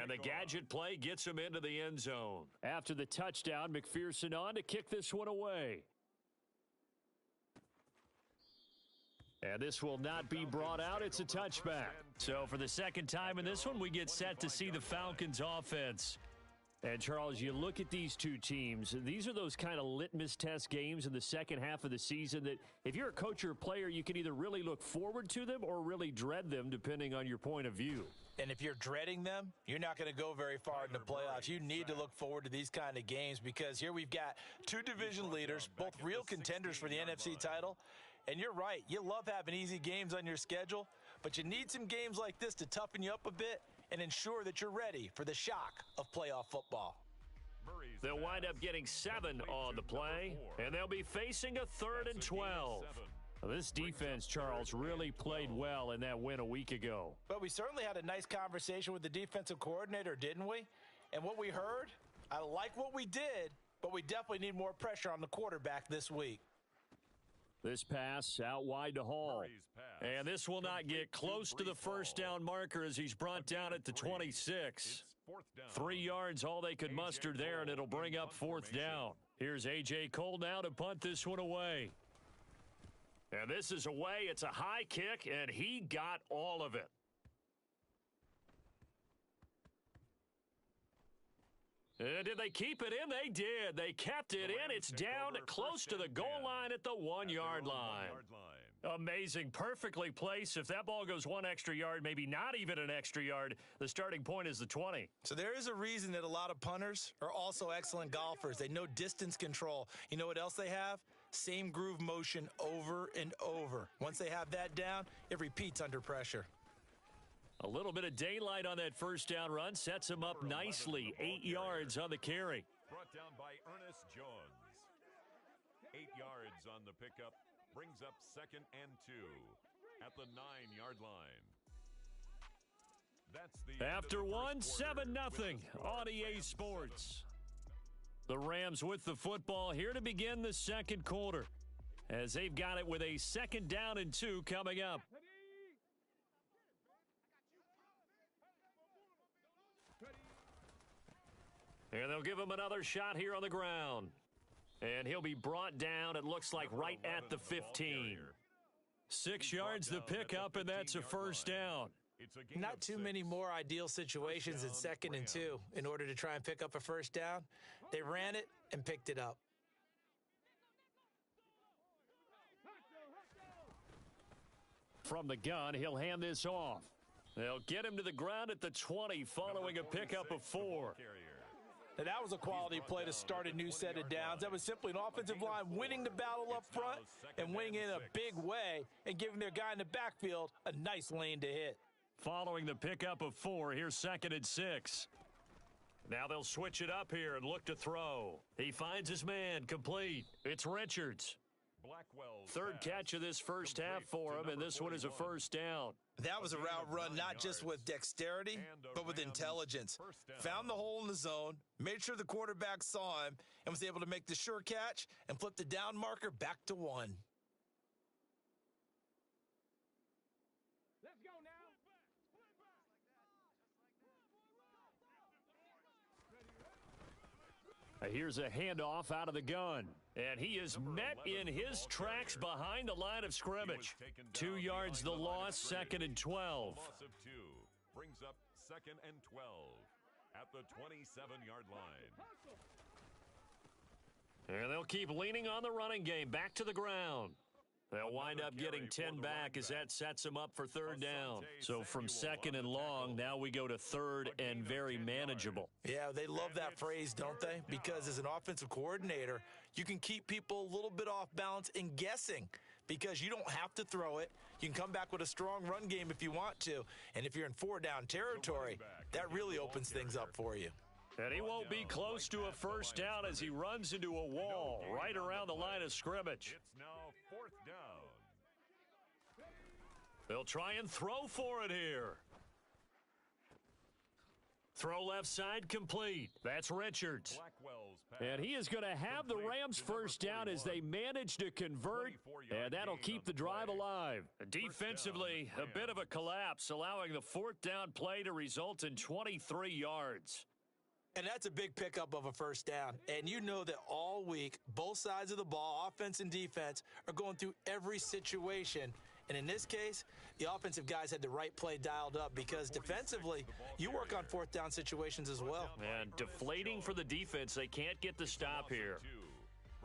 And the gadget play gets him into the end zone. After the touchdown, McPherson on to kick this one away. And this will not be brought out. It's a touchback. So for the second time in this one, we get set to see the Falcons offense. And, Charles, you look at these two teams, these are those kind of litmus test games in the second half of the season that if you're a coach or a player, you can either really look forward to them or really dread them, depending on your point of view. And if you're dreading them, you're not going to go very far in the playoffs. You need to look forward to these kind of games because here we've got two division leaders, both real contenders for the NFC title. And you're right, you love having easy games on your schedule, but you need some games like this to toughen you up a bit and ensure that you're ready for the shock of playoff football. They'll wind up getting 7 on the play, and they'll be facing a 3rd and 12. This defense, Charles, really played well in that win a week ago. But we certainly had a nice conversation with the defensive coordinator, didn't we? And what we heard, I like what we did, but we definitely need more pressure on the quarterback this week. This pass out wide to Hall. And this will not get close to the first down marker as he's brought down at the 26. 3 yards, all they could muster there, and it'll bring up 4th down. Here's A.J. Cole now to punt this one away. And this is away. It's a high kick, and he got all of it. Did they keep it in? They did. They kept it in. It's down close to the goal line at the 1-yard line. Amazing. Perfectly placed. If that ball goes 1 extra yard, maybe not even an extra yard, the starting point is the 20. So there is a reason that a lot of punters are also excellent golfers. They know distance control. You know what else they have? Same groove motion over and over. Once they have that down, it repeats under pressure. A little bit of daylight on that first down run sets him up nicely. 8 yards on the carry. Brought down by Ernest Jones. 8 yards on the pickup. Brings up 2nd and 2 at the 9-yard line. That's the after one, 7-0 on EA Sports. The Rams with the football here to begin the second quarter as they've got it with a 2nd down and 2 coming up. And they'll give him another shot here on the ground. And he'll be brought down, it looks like, right at the 15. 6 yards the pickup, and that's a first down. Not too many more ideal situations in 2nd and 2 in order to try and pick up a first down. They ran it and picked it up. From the gun, he'll hand this off. They'll get him to the ground at the 20 following a pickup of 4. Now, that was a quality play to start a new set of downs. That was simply an offensive line winning the battle up front and winning in a big way and giving their guy in the backfield a nice lane to hit. Following the pickup of 4, here's 2nd and 6. Now they'll switch it up here and look to throw. He finds his man, complete. It's Richards. 3rd catch of this first half for him, and this one is a first down. That was a route run not just with dexterity, but with intelligence. Found the hole in the zone, made sure the quarterback saw him, and was able to make the sure catch and flip the down marker back to 1. Let's go now. Here's a handoff out of the gun. And he is met in his tracks behind the line of scrimmage. 2 yards the loss, 2nd and 12. Loss of 2 brings up 2nd and 12 at the 27-yard line. And they'll keep leaning on the running game. Back to the ground. They'll wind up getting 10 back as that sets them up for 3rd down. So from 2nd and long, now we go to 3rd and very manageable. Yeah, they love that phrase, don't they? Because as an offensive coordinator, you can keep people a little bit off balance and guessing because you don't have to throw it. You can come back with a strong run game if you want to. And if you're in 4-down territory, that really opens things up for you. And he won't be close to a first down as he runs into a wall right around the line of scrimmage. It's now 4th down. They'll try and throw for it here. Throw left side complete. That's Richards. And he is going to have the Rams first down as they manage to convert, and that'll keep the drive alive. Defensively, a bit of a collapse, allowing the fourth down play to result in 23 yards. And that's a big pickup of a first down. And you know that all week, both sides of the ball, offense and defense, are going through every situation. And in this case, the offensive guys had the right play dialed up because defensively, you work on fourth down situations as well. And deflating for the defense. They can't get the stop here.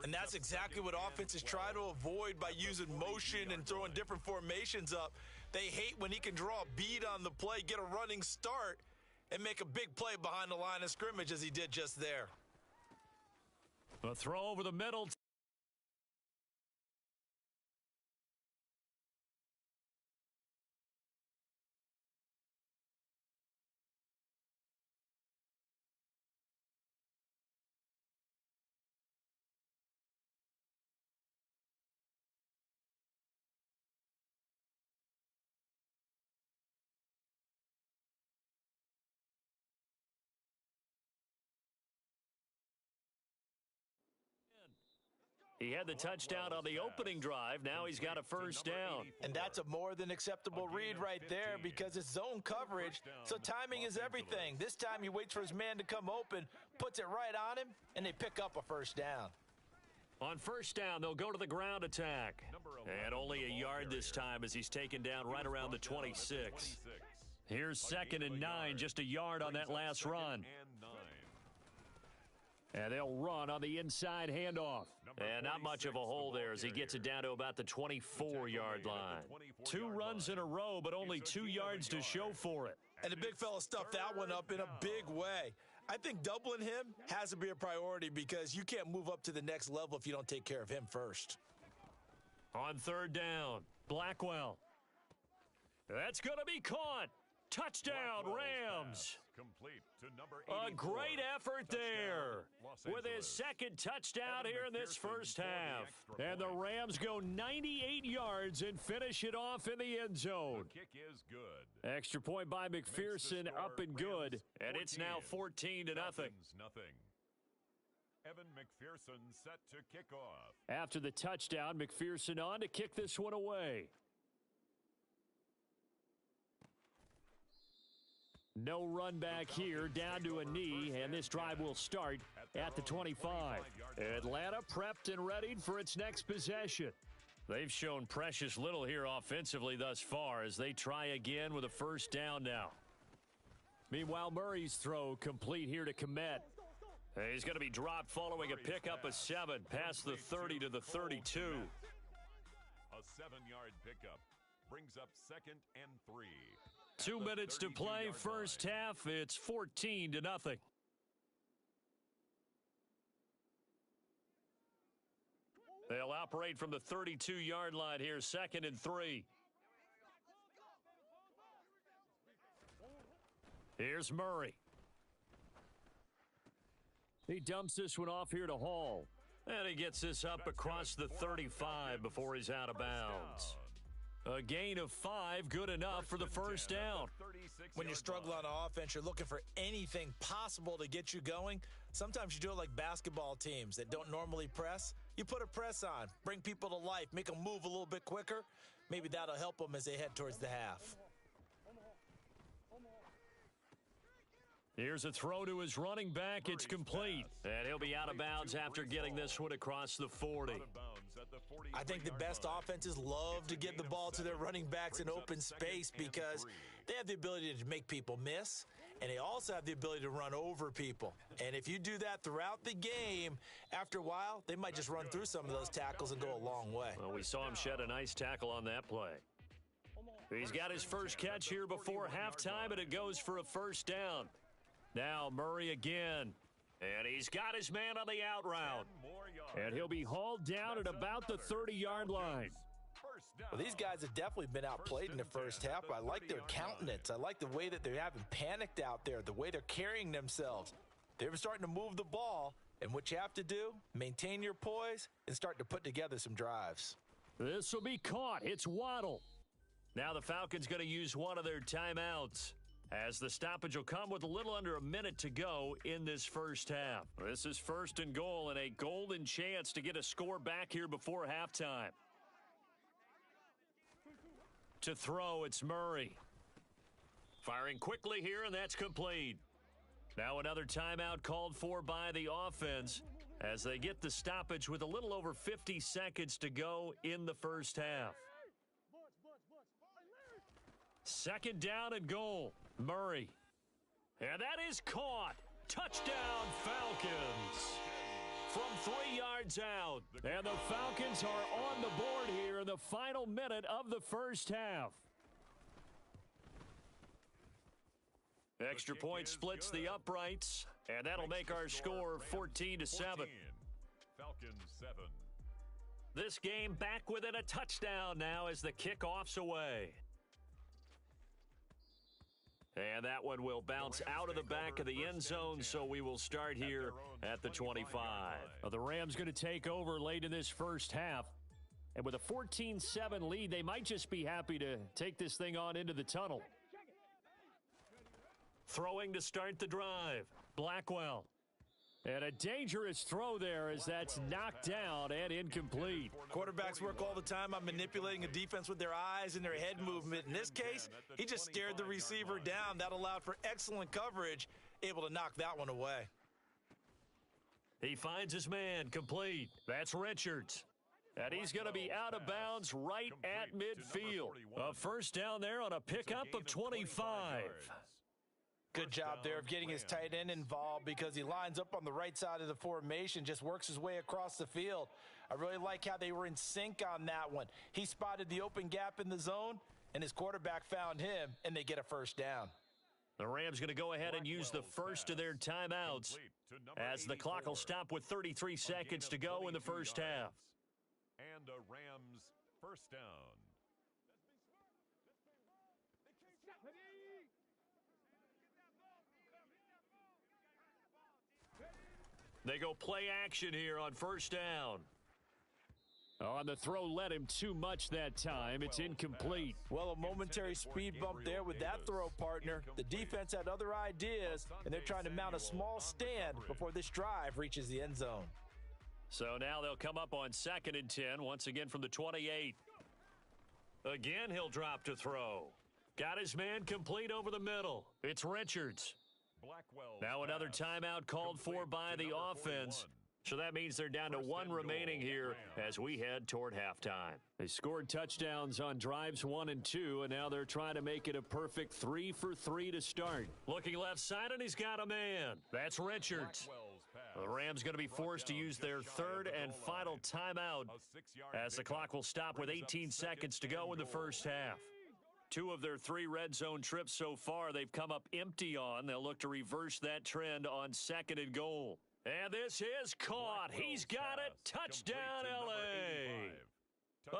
And that's exactly what offenses try to avoid by using motion and throwing different formations up. They hate when he can draw a bead on the play, get a running start, and make a big play behind the line of scrimmage as he did just there. A throw over the middle. He had the touchdown on the opening drive. Now he's got a first down. And that's a more than acceptable read right there because it's zone coverage, so timing is everything. This time he waits for his man to come open, puts it right on him, and they pick up a first down. On first down, they'll go to the ground attack. And only a yard this time as he's taken down right around the 26. Here's 2nd and 9, just a yard on that last run. And they'll run on the inside handoff. And not much of a hole there as he gets it down to about the 24-yard line. 2 runs in a row, but only 2 yards to show for it. And the big fella stuffed that one up in a big way. I think doubling him has to be a priority because you can't move up to the next level if you don't take care of him first. On third down, Blackwell. That's going to be caught. Touchdown, Rams. A great effort there with his second touchdown here in this first half. And the Rams go 98 yards and finish it off in the end zone. The kick is good. Extra point by McPherson, up and good. And it's now 14-0. Nothing. Evan McPherson set to kick off. After the touchdown, McPherson on to kick this one away. No run back here, down to a knee, and this drive will start at the 25. Atlanta prepped and readied for its next possession. They've shown precious little here offensively thus far as they try again with a first down now. Meanwhile, Murray's throw complete here to Komet. He's going to be dropped following a pickup of 7 past the 30 to the 32. A 7-yard pickup brings up 2nd and 3. 2 minutes to play, first half. It's 14-0. They'll operate from the 32-yard line here, 2nd and 3. Here's Murray. He dumps this one off here to Hall. And he gets this up across the 35 before he's out of bounds. A gain of 5, good enough for the first down. When you struggle on offense, you're looking for anything possible to get you going. Sometimes you do it like basketball teams that don't normally press. You put a press on, bring people to life, make them move a little bit quicker. Maybe that'll help them as they head towards the half. Here's a throw to his running back. It's complete. And he'll be out of bounds after getting this one across the 40. I think the best offenses love to get the ball to their running backs in open space because they have the ability to make people miss, and they also have the ability to run over people. And if you do that throughout the game, after a while, they might just run through some of those tackles and go a long way. Well, we saw him shed a nice tackle on that play. He's got his first catch here before halftime, and it goes for a first down. Now Murray again. And he's got his man on the out route. And he'll be hauled down at about the 30-yard line. Well, these guys have definitely been outplayed in the first half. I like their countenance. I like the way that they haven't panicked out there, the way they're carrying themselves. They're starting to move the ball. And what you have to do, maintain your poise and start to put together some drives. This will be caught. It's Waddle. Now the Falcons going to use one of their timeouts. as the stoppage will come with a little under a minute to go in this first half. This is 1st and goal and a golden chance to get a score back here before halftime. To throw, it's Murray. Firing quickly here, and that's complete. Now another timeout called for by the offense as they get the stoppage with a little over 50 seconds to go in the first half. 2nd down and goal. Murray. And that is caught. Touchdown, Falcons. From 3 yards out. And the Falcons are on the board here in the final minute of the first half. Extra point splits the uprights, and that'll make our score 14-7. Falcons 7. This game back within a touchdown now as the kickoff's away. And that one will bounce out of the back of the end zone, so we will start here at the 25. Well, the Rams going to take over late in this first half. And with a 14-7 lead, they might just be happy to take this thing on into the tunnel. Throwing to start the drive. Blackwell. And a dangerous throw there as that's knocked down and incomplete. Quarterbacks work all the time on manipulating a defense with their eyes and their head movement. In this case, he just stared the receiver down. That allowed for excellent coverage, able to knock that one away. He finds his man, complete. That's Richards. And he's going to be out of bounds right at midfield. A first down there on a pickup of 25. Good job there of getting his tight end involved because he lines up on the right side of the formation, just works his way across the field. I really like how they were in sync on that one. He spotted the open gap in the zone, and his quarterback found him, and they get a first down. The Rams going to go ahead and use the first of their timeouts as the clock will stop with 33 seconds to go in the first half. And a Rams first down. They go play action here on first down. On the throw led him too much that time. It's incomplete. Well, a momentary speed bump there with that throw, partner. The defense had other ideas, and they're trying to mount a small stand before this drive reaches the end zone. So now they'll come up on 2nd and 10, once again from the 28. Again, he'll drop to throw. Got his man complete over the middle. It's Richards. Now another timeout called for by the offense. So that means they're down to 1 remaining here as we head toward halftime. They scored touchdowns on drives 1 and 2, and now they're trying to make it a perfect 3 for 3 to start. Looking left side, and he's got a man. That's Richards. The Rams going to be forced to use their 3rd and final timeout as the clock will stop with 18 seconds to go in the first half. 2 of their 3 red zone trips so far they've come up empty on. They'll look to reverse that trend on 2nd and goal. And this is caught. He's got it. Touchdown, L.A.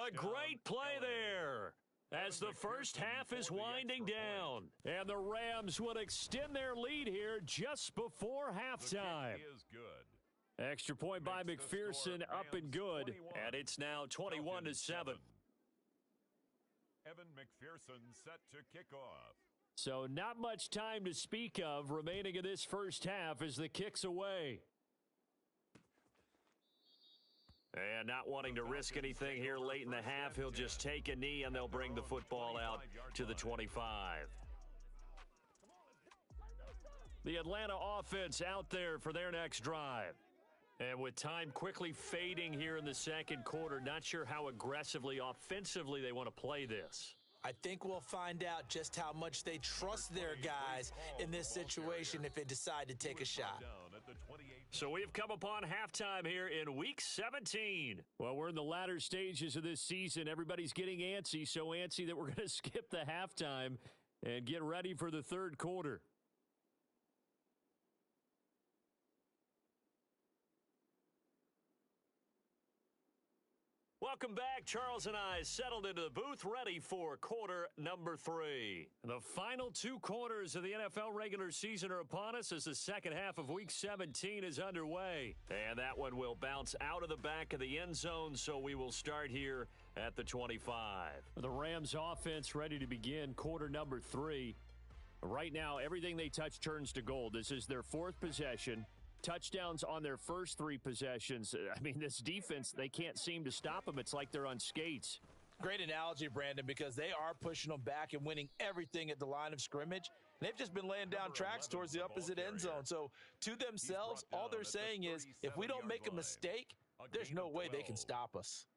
A great play there as the first half is winding down. And the Rams would extend their lead here just before halftime. Extra point by McPherson, up and good. And it's now 21-7. Evan McPherson set to kick off. So not much time to speak of remaining in this first half as the kick's away. And not wanting to risk anything here late in the half, he'll just take a knee and they'll bring the football out to the 25. The Atlanta offense out there for their next drive. And with time quickly fading here in the second quarter, not sure how aggressively, offensively they want to play this. I think we'll find out just how much they trust their guys in this situation if they decide to take a shot. So we've come upon halftime here in Week 17. Well, we're in the latter stages of this season. Everybody's getting antsy, so antsy that we're going to skip the halftime and get ready for the third quarter. Welcome back. Charles and I settled into the booth ready for quarter number 3. The final 2 quarters of the NFL regular season are upon us as the second half of Week 17 is underway. And that one will bounce out of the back of the end zone, so we will start here at the 25. The Rams offense ready to begin quarter number 3. Right now, everything they touch turns to gold. This is their fourth possession. Touchdowns on their first three possessions. I mean, this defense, they can't seem to stop them. It's like they're on skates. Great analogy, Brandon, because they are pushing them back and winning everything at the line of scrimmage. They've just been laying down tracks towards the opposite end zone. So to themselves, all they're saying is, if we don't make a mistake, there's no way they can stop us.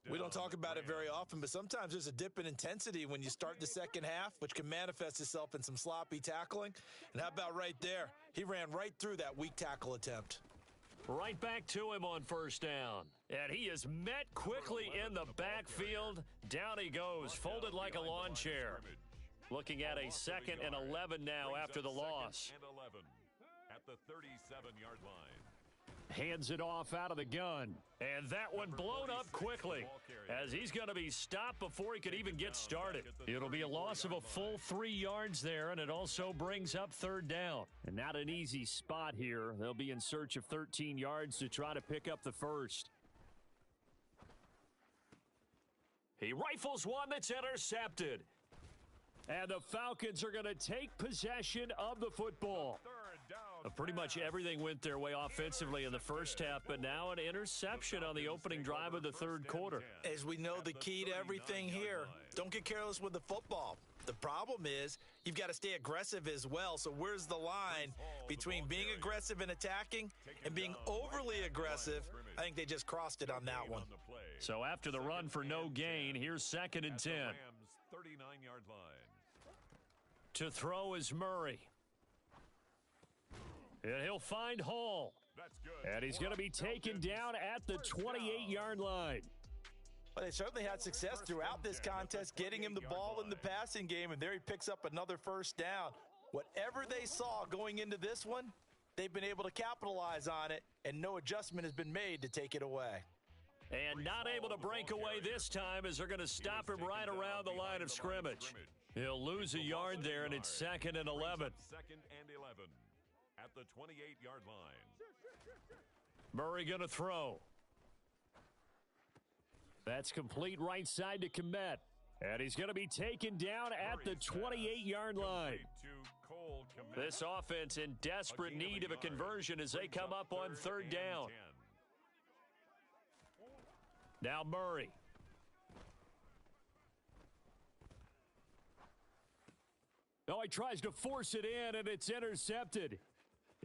We don't talk about it very often, but sometimes there's a dip in intensity when you start the second half, which can manifest itself in some sloppy tackling. And how about right there? He ran right through that weak tackle attempt. Right back to him on first down. And he is met quickly in the backfield. Down he goes, folded like a lawn chair. Looking at a 2nd and 11 now after the loss. At the 37-yard line. Hands it off out of the gun. And that one blown up quickly as he's going to be stopped before he could even get started. It'll be a loss of a full 3 yards there, and it also brings up 3rd down. And not an easy spot here. They'll be in search of 13 yards to try to pick up the first. He rifles one that's intercepted. And the Falcons are going to take possession of the football. Pretty much everything went their way offensively in the first half, but now an interception on the opening drive of the 3rd quarter. As we know, the key to everything here, don't get careless with the football. The problem is you've got to stay aggressive as well. So where's the line between being aggressive and attacking and being overly aggressive? I think they just crossed it on that one. So after the run for no gain, here's 2nd and 10. 39-yard line. To throw is Murray. And he'll find Hall. And he's going to be taken down at the 28-yard line. Well, they certainly had success throughout this contest, getting him the ball in the passing game, and there he picks up another first down. Whatever they saw going into this one, they've been able to capitalize on it, and no adjustment has been made to take it away. And not able to break away this time as they're going to stop him right around the line of scrimmage. He'll lose a yard there, and it's 2nd and 11. 2nd and 11 at the 28-yard line. Murray going to throw. That's complete right side to Komet. And he's going to be taken down at the 28-yard line. This offense in desperate need of a conversion as they come up on 3rd down. Now Murray. Oh, he tries to force it in, and it's intercepted.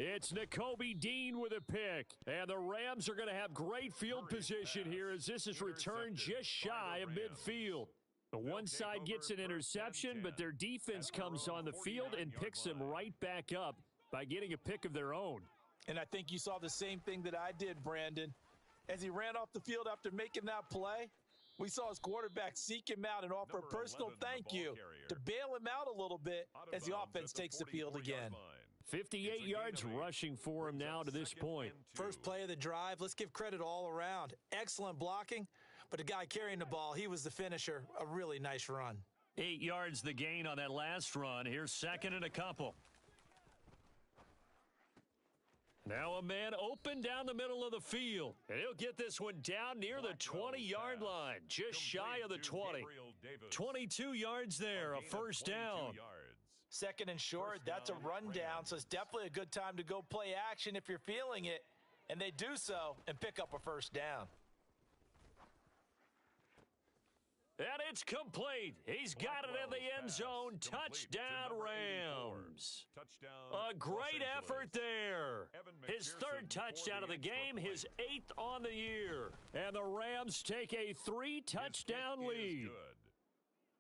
It's Nakobe Dean with a pick. And the Rams are going to have great field position here as this is returned just shy of midfield. The one side gets an interception, but their defense comes on the field and picks them right back up by getting a pick of their own. And I think you saw the same thing that I did, Brandon. As he ran off the field after making that play, we saw his quarterback seek him out and offer a personal thank you to bail him out a little bit as the offense takes the field again. 58 yards rushing for him now to this point. First play of the drive, let's give credit all around. Excellent blocking, but the guy carrying the ball, he was the finisher. A really nice run. 8 yards the gain on that last run. Here's 2nd and a couple. Now a man open down the middle of the field. And he'll get this one down near the 20-yard line, just shy of the 20. 22 yards there, a first down. 2nd and short, that's a rundown, so it's definitely a good time to go play action if you're feeling it. And they do so and pick up a first down. And it's complete. He's got it in the end zone. Touchdown, Rams. A great effort there. His 3rd touchdown of the game, his 8th on the year. And the Rams take a 3-touchdown lead.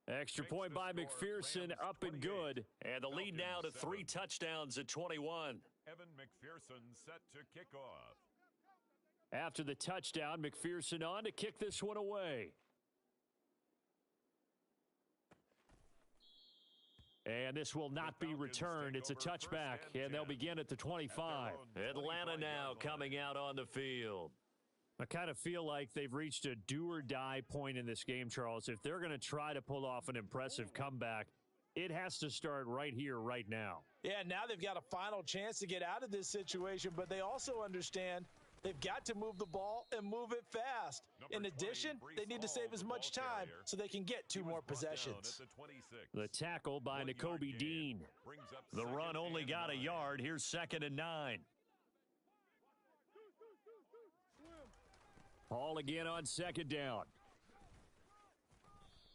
Extra point by McPherson, up and good. And the lead now to 3 touchdowns at 21. Evan McPherson set to kick off. After the touchdown, McPherson on to kick this one away. And this will not be returned. It's a touchback, and they'll begin at the 25. Atlanta now coming out on the field. I kind of feel like they've reached a do-or-die point in this game, Charles. If they're going to try to pull off an impressive comeback, it has to start right here, right now. Yeah, now they've got a final chance to get out of this situation, but they also understand They've got to move the ball and move it fast. In addition, they need to save as much time so they can get 2 more possessions. The tackle by Nakobe Dean. The run only got a yard. Here's 2nd and 9. Hall again on 2nd down.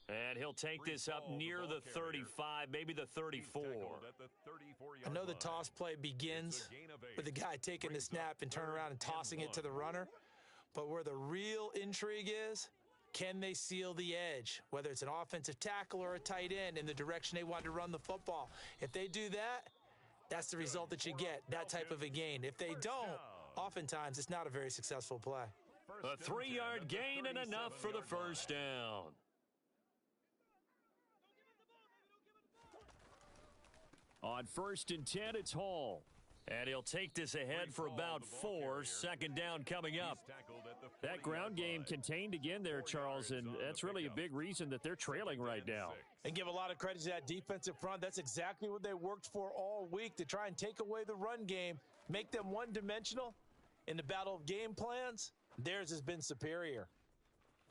And he'll take this up near the 35, maybe the 34. I know the toss play begins with the guy taking the snap and turn around and tossing it to the runner. But where the real intrigue is, can they seal the edge? Whether it's an offensive tackle or a tight end in the direction they want to run the football. If they do that, that's the result that you get, that type of a gain. If they don't, oftentimes it's not a very successful play. A 3-yard gain and enough for the first down. On 1st and 10, it's Hall. And he'll take this ahead for about 4. 2nd down coming up. That ground game contained again there, Charles, and that's really a big reason that they're trailing right now. And give a lot of credit to that defensive front. That's exactly what they worked for all week, to try and take away the run game, make them one-dimensional. In the battle of game plans, theirs has been superior.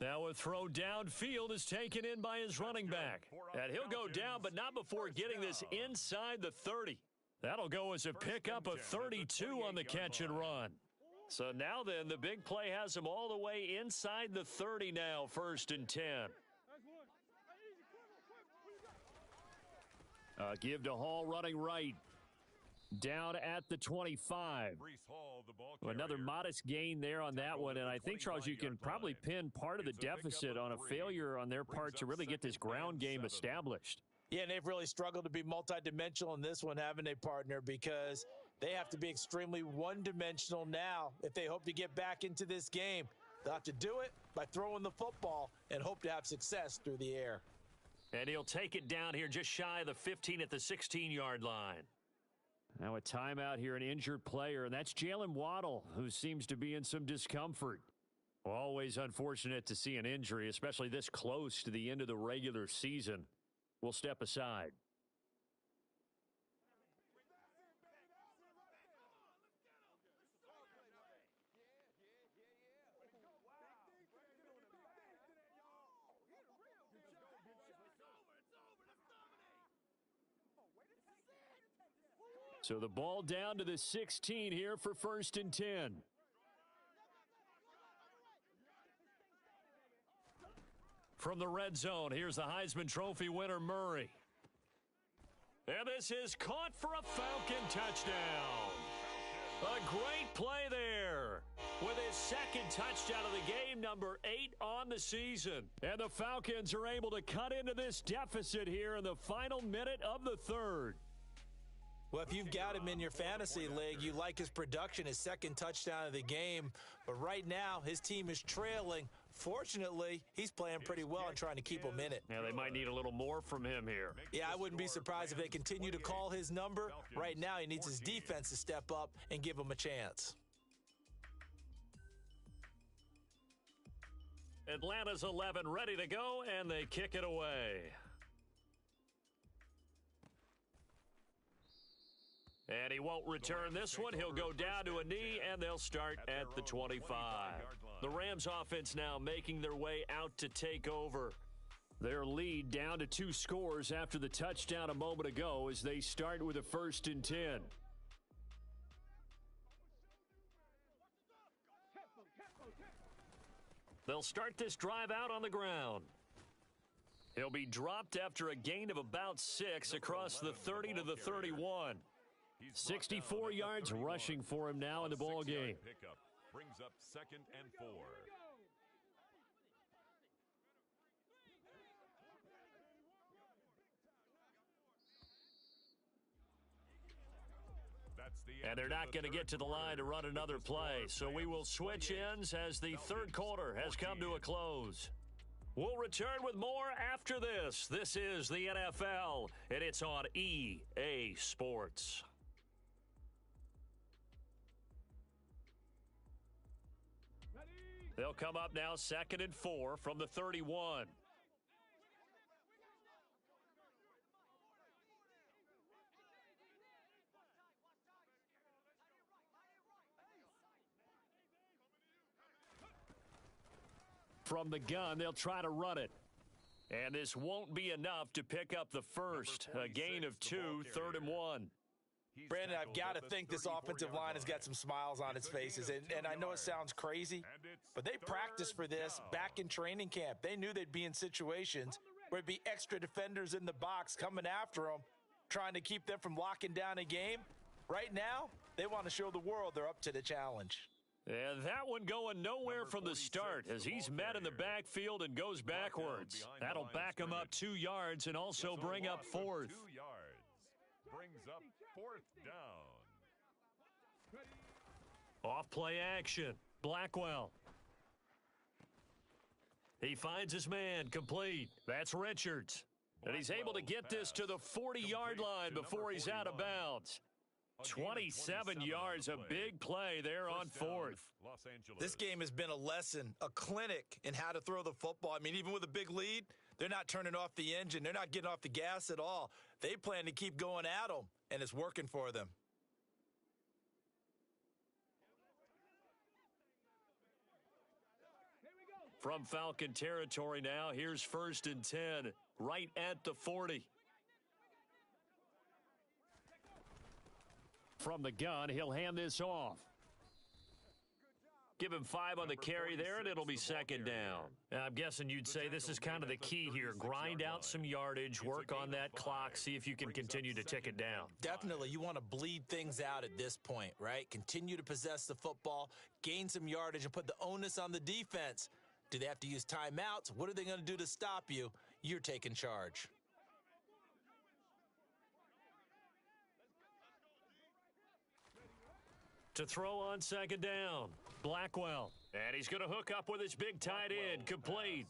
Now a throw downfield is taken in by his running back. And he'll go down, but not before getting this inside the 30. That'll go as a pickup of 32 on the catch and run. So now then, the big play has him all the way inside the 30 now, 1st and 10. Give to Hall running right. Down at the 25. Another modest gain there on that one, and I think, Charles, you can probably pin part of the deficit on a failure on their part to really get this ground game established. Yeah, and they've really struggled to be multidimensional in this one, haven't they, partner? Because they have to be extremely one-dimensional now if they hope to get back into this game. They'll have to do it by throwing the football and hope to have success through the air. And he'll take it down here just shy of the 15 at the 16-yard line. Now a timeout here, an injured player, and that's Jalen Waddle, who seems to be in some discomfort. Always unfortunate to see an injury, especially this close to the end of the regular season. We'll step aside. So the ball down to the 16 here for 1st and 10. From the red zone, here's the Heisman Trophy winner, Murray. And this is caught for a Falcon touchdown. A great play there with his 2nd touchdown of the game, number 8 on the season. And the Falcons are able to cut into this deficit here in the final minute of the 3rd. Well, if you've got him in your fantasy league, you like his production, his 2nd touchdown of the game. But right now, his team is trailing. Fortunately, he's playing pretty well and trying to keep him in it. Yeah, they might need a little more from him here. Yeah, I wouldn't be surprised if they continue to call his number. Right now, he needs his defense to step up and give him a chance. Atlanta's 11 ready to go, and they kick it away. And he won't return this one. He'll go down to a knee, and they'll start at the 25. The Rams offense now making their way out to take over. Their lead down to 2 scores after the touchdown a moment ago as they start with a 1st and 10. They'll start this drive out on the ground. He'll be dropped after a gain of about 6 across the 30 to the 31. 64 yards rushing for him now in the ball game. Pickup brings up 2nd and 4. And they're not going to get to the line to run another play, so we will switch ends as the 3rd quarter has come to a close. We'll return with more after this. This is the NFL, and it's on EA Sports. They'll come up now 2nd and 4 from the 31. From the gun, they'll try to run it. And this won't be enough to pick up the first. A gain of 2, 3rd and 1. Brandon, I've got to think this offensive line has got some smiles on its faces. And I know it sounds crazy, but they practiced for this back in training camp. They knew they'd be in situations where it'd be extra defenders in the box coming after them, trying to keep them from locking down a game. Right now, they want to show the world they're up to the challenge. And that one going nowhere from the start as he's met in the backfield and goes backwards. That'll back him up 2 yards and also bring up 4th. 2 yards. Brings up 4th down. Off play action. Blackwell. He finds his man, complete. That's Richards. And he's able to get this to the 40-yard line before he's out of bounds. 27 yards, a big play there on 4th. This game has been a lesson, a clinic in how to throw the football. I mean, even with a big lead, they're not turning off the engine. They're not getting off the gas at all. They plan to keep going at them, and it's working for them. From Falcon territory now, here's 1st and 10, right at the 40. From the gun, he'll hand this off. Give him 5 on the carry there, and it'll be 2nd down. I'm guessing you'd say this is kind of the key here. Grind out some yardage, work on that clock, see if you can continue to tick it down. Definitely. You want to bleed things out at this point, right? Continue to possess the football, gain some yardage, and put the onus on the defense. Do they have to use timeouts? What are they going to do to stop you? You're taking charge. To throw on 2nd down, Blackwell. And he's going to hook up with his big tight end, complete.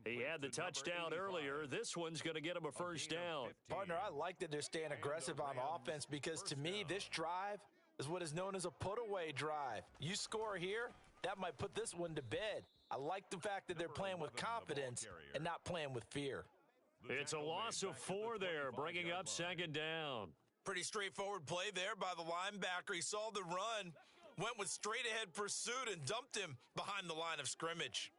He had the touchdown earlier. This one's going to get him a 1st down. Partner, I like that they're staying aggressive on offense because to me, this drive is what is known as a put-away drive. You score here, that might put this one to bed. I like the fact that they're playing with confidence and not playing with fear. It's a loss of 4 there, bringing up 2nd down. Pretty straightforward play there by the linebacker. He saw the run, went with straight-ahead pursuit, and dumped him behind the line of scrimmage.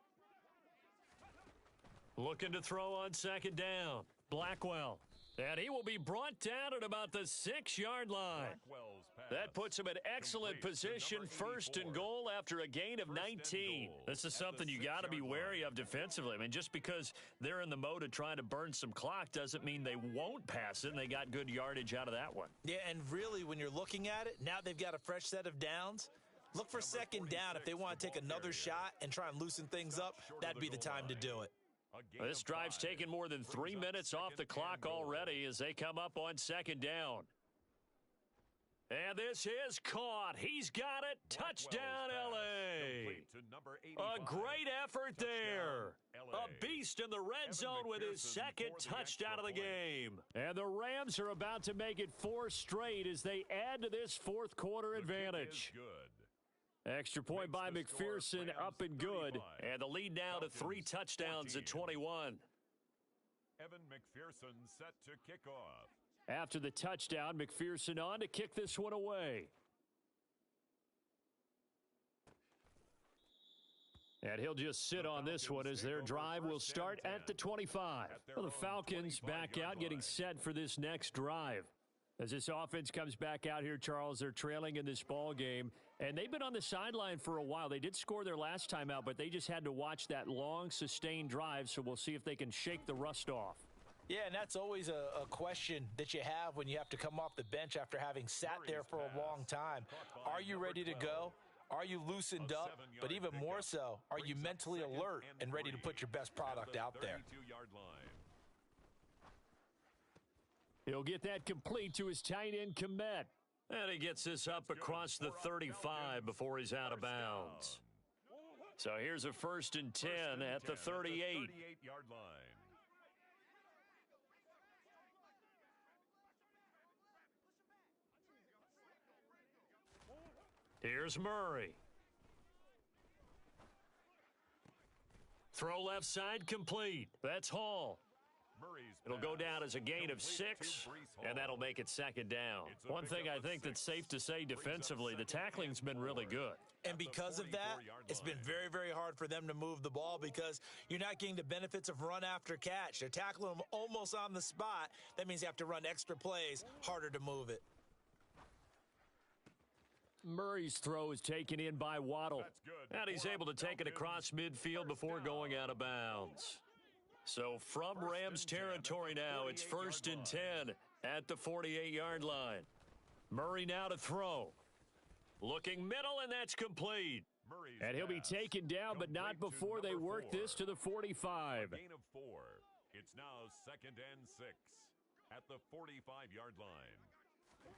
Looking to throw on 2nd down, Blackwell. And he will be brought down at about the 6-yard line. That puts him in excellent position, 1st and goal after a gain of 19. This is something you got to be wary of defensively. I mean, just because they're in the mode of trying to burn some clock doesn't mean they won't pass it, and they got good yardage out of that one. Yeah, and really, when you're looking at it, now they've got a fresh set of downs. Look for 2nd down. If they want to take another shot and try and loosen things up, that'd be the time to do it. This drive's taken more than 3 minutes off the clock already as they come up on 2nd down. And this is caught. He's got it. Touchdown, L.A. A great effort there. A beast in the red zone with his 2nd touchdown of the game. And the Rams are about to make it 4 straight as they add to this 4th quarter advantage. Extra point by McPherson, up and good. And the lead now to 3 touchdowns at 21. Evan McPherson set to kick off. After the touchdown, McPherson on to kick this one away. And he'll just sit on this one as their drive will start at the 25. Well, the Falcons back out, getting set for this next drive. As this offense comes back out here, Charles, they're trailing in this ball game, and they've been on the sideline for a while. They did score their last time out, but they just had to watch that long, sustained drive, so we'll see if they can shake the rust off. Yeah, and that's always a question that you have when you have to come off the bench after having sat there for a long time. Are you ready to go? Are you loosened up? But even more so, are you mentally alert and ready to put your best product out there? He'll get that complete to his tight end, Komet. And he gets this up across the 35 before he's out of bounds. So here's a 1st and 10 at the 38. Here's Murray. Throw left side complete. That's Hall. It'll go down as a gain of 6, and that'll make it second down. One thing I think that's safe to say defensively, the tackling's been really good. And because of that, it's been very, very hard for them to move the ball because you're not getting the benefits of run after catch. They're tackling them almost on the spot. That means you have to run extra plays, harder to move it. Murray's throw is taken in by Waddle. And he's able to take it across midfield before going out of bounds. So from Rams territory now, it's 1st and 10 at the 48-yard line. Murray now to throw. Looking middle, and that's complete. And he'll be taken down, but not before they work this to the 45. Gain of 4. It's now 2nd and 6 at the 45-yard line.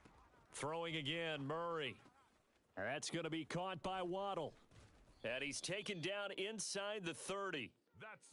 Throwing again, Murray. That's going to be caught by Waddle. And he's taken down inside the 30.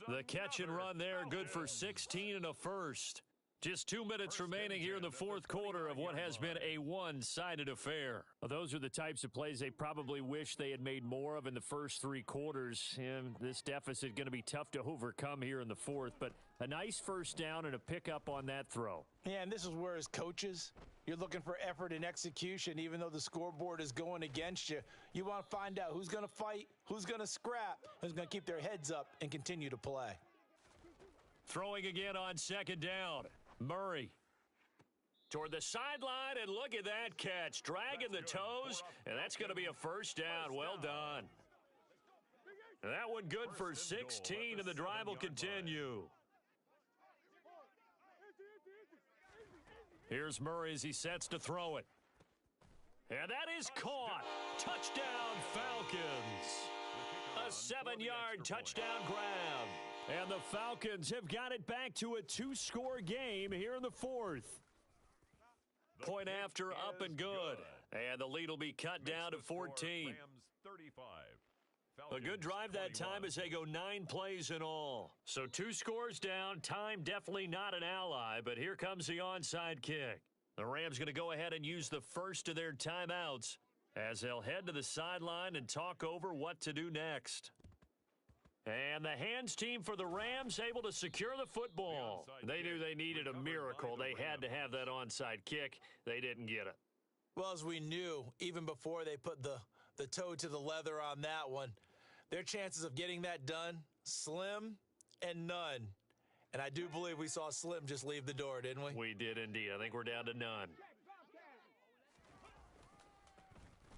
The catch and run there, good for 16 and a first. Just 2 minutes remaining here in the fourth quarter of what has been a one-sided affair. Well, those are the types of plays they probably wish they had made more of in the first 3 quarters. And this deficit going to be tough to overcome here in the fourth. But a nice first down and a pickup on that throw. Yeah, and this is where as coaches, you're looking for effort and execution. Even though the scoreboard is going against you, you want to find out who's going to fight, who's going to scrap, who's going to keep their heads up and continue to play. Throwing again on 2nd down. Murray toward the sideline, and look at that catch. Dragging the toes, and that's going to be a first down. Well done. And that one good for 16, and the drive will continue. Here's Murray as he sets to throw it. And that is caught. Touchdown, Falcons. A 7-yard touchdown grab. And the Falcons have got it back to a 2-score game here in the fourth. Point after, up and good. And the lead will be cut down to 14. A good drive that time as they go 9 plays in all. So 2 scores down. Time definitely not an ally, but here comes the onside kick. The Rams going to go ahead and use the first of their timeouts as they'll head to the sideline and talk over what to do next. And the hands team for the Rams able to secure the football. They knew they needed a miracle. They had to have that onside kick. They didn't get it. Well, as we knew, even before they put the toe to the leather on that one, their chances of getting that done, slim and none. And I do believe we saw Slim just leave the door, didn't we? We did indeed. I think we're down to none.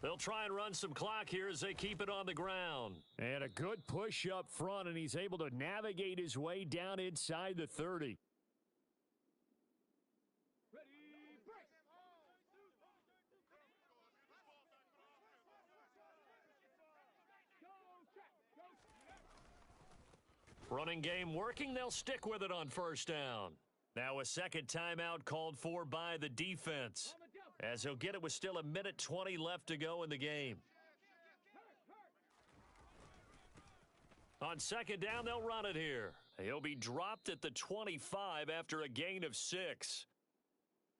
They'll try and run some clock here as they keep it on the ground. And a good push up front, and he's able to navigate his way down inside the 30. Running game working. They'll stick with it on first down. Now a second timeout called for by the defense, as he'll get it with still 1:20 left to go in the game. On second down, they'll run it here. He'll be dropped at the 25 after a gain of 6.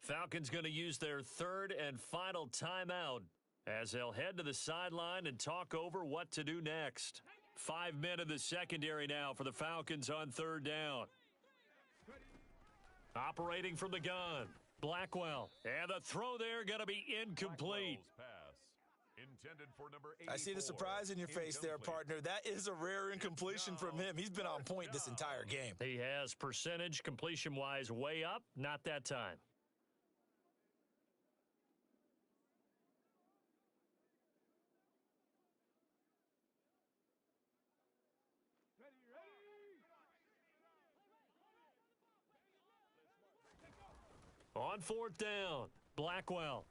Falcons going to use their third and final timeout as they'll head to the sideline and talk over what to do next. 5 men in the secondary now for the Falcons on third down. Operating from the gun, Blackwell. And the throw there going to be incomplete. I see the surprise in your face there, partner. That is a rare incompletion from him. He's been on point this entire game. He has percentage completion-wise way up, not that time. On fourth down, Blackwell.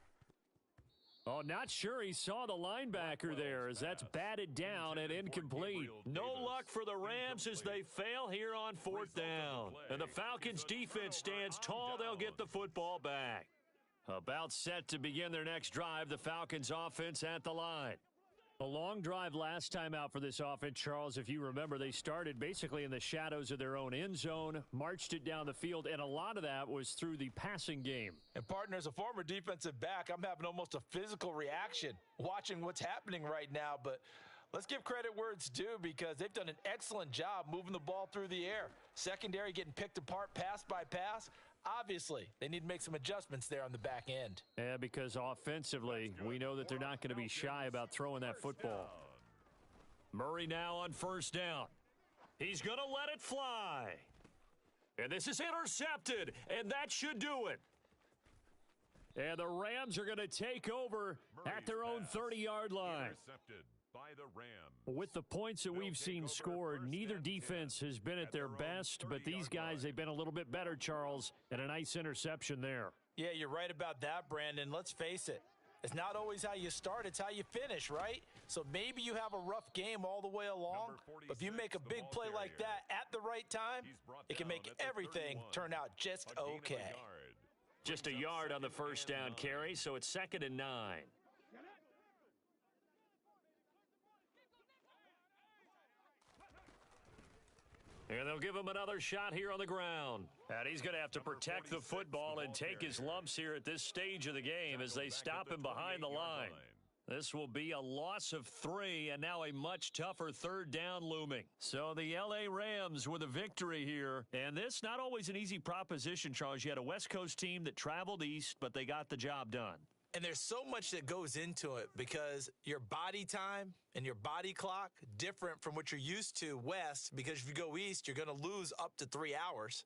Oh, not sure he saw the linebacker there as that's batted down and incomplete. No luck for the Rams as they fail here on fourth down. And the Falcons defense stands tall. They'll get the football back. About set to begin their next drive, the Falcons offense at the line. A long drive last time out for this offense, Charles. If you remember, they started basically in the shadows of their own end zone, marched it down the field, and a lot of that was through the passing game. And, partner, as a former defensive back, I'm having almost a physical reaction watching what's happening right now. But Let's give credit where it's due because they've done an excellent job moving the ball through the air. Secondary getting picked apart pass by pass. Obviously, they need to make some adjustments there on the back end. Yeah, because offensively, we know that they're not going to be shy about throwing that football. Murray now on first down. He's going to let it fly. And this is intercepted, and that should do it. And the Rams are going to take over at their own 30-yard line. Intercepted by the Rams. With the points that we've seen scored, neither defense has been at their best, but these guys, they've been a little bit better, Charles, and a nice interception there. Yeah, you're right about that, Brandon. Let's face it. It's not always how you start, it's how you finish, right? So maybe you have a rough game all the way along, but if you make a big play like that at the right time, it can make everything turn out just okay. Just a yard on the first down carry, so it's 2nd and 9. And they'll give him another shot here on the ground. And he's going to have to protect the football and take his lumps here at this stage of the game as they stop him behind the line. This will be a loss of 3 and now a much tougher 3rd down looming. So the L.A. Rams with a victory here. And this not always an easy proposition, Charles. You had a West Coast team that traveled east, but they got the job done. And there's so much that goes into it because your body time and your body clock different from what you're used to west, because if you go east, you're going to lose up to 3 hours.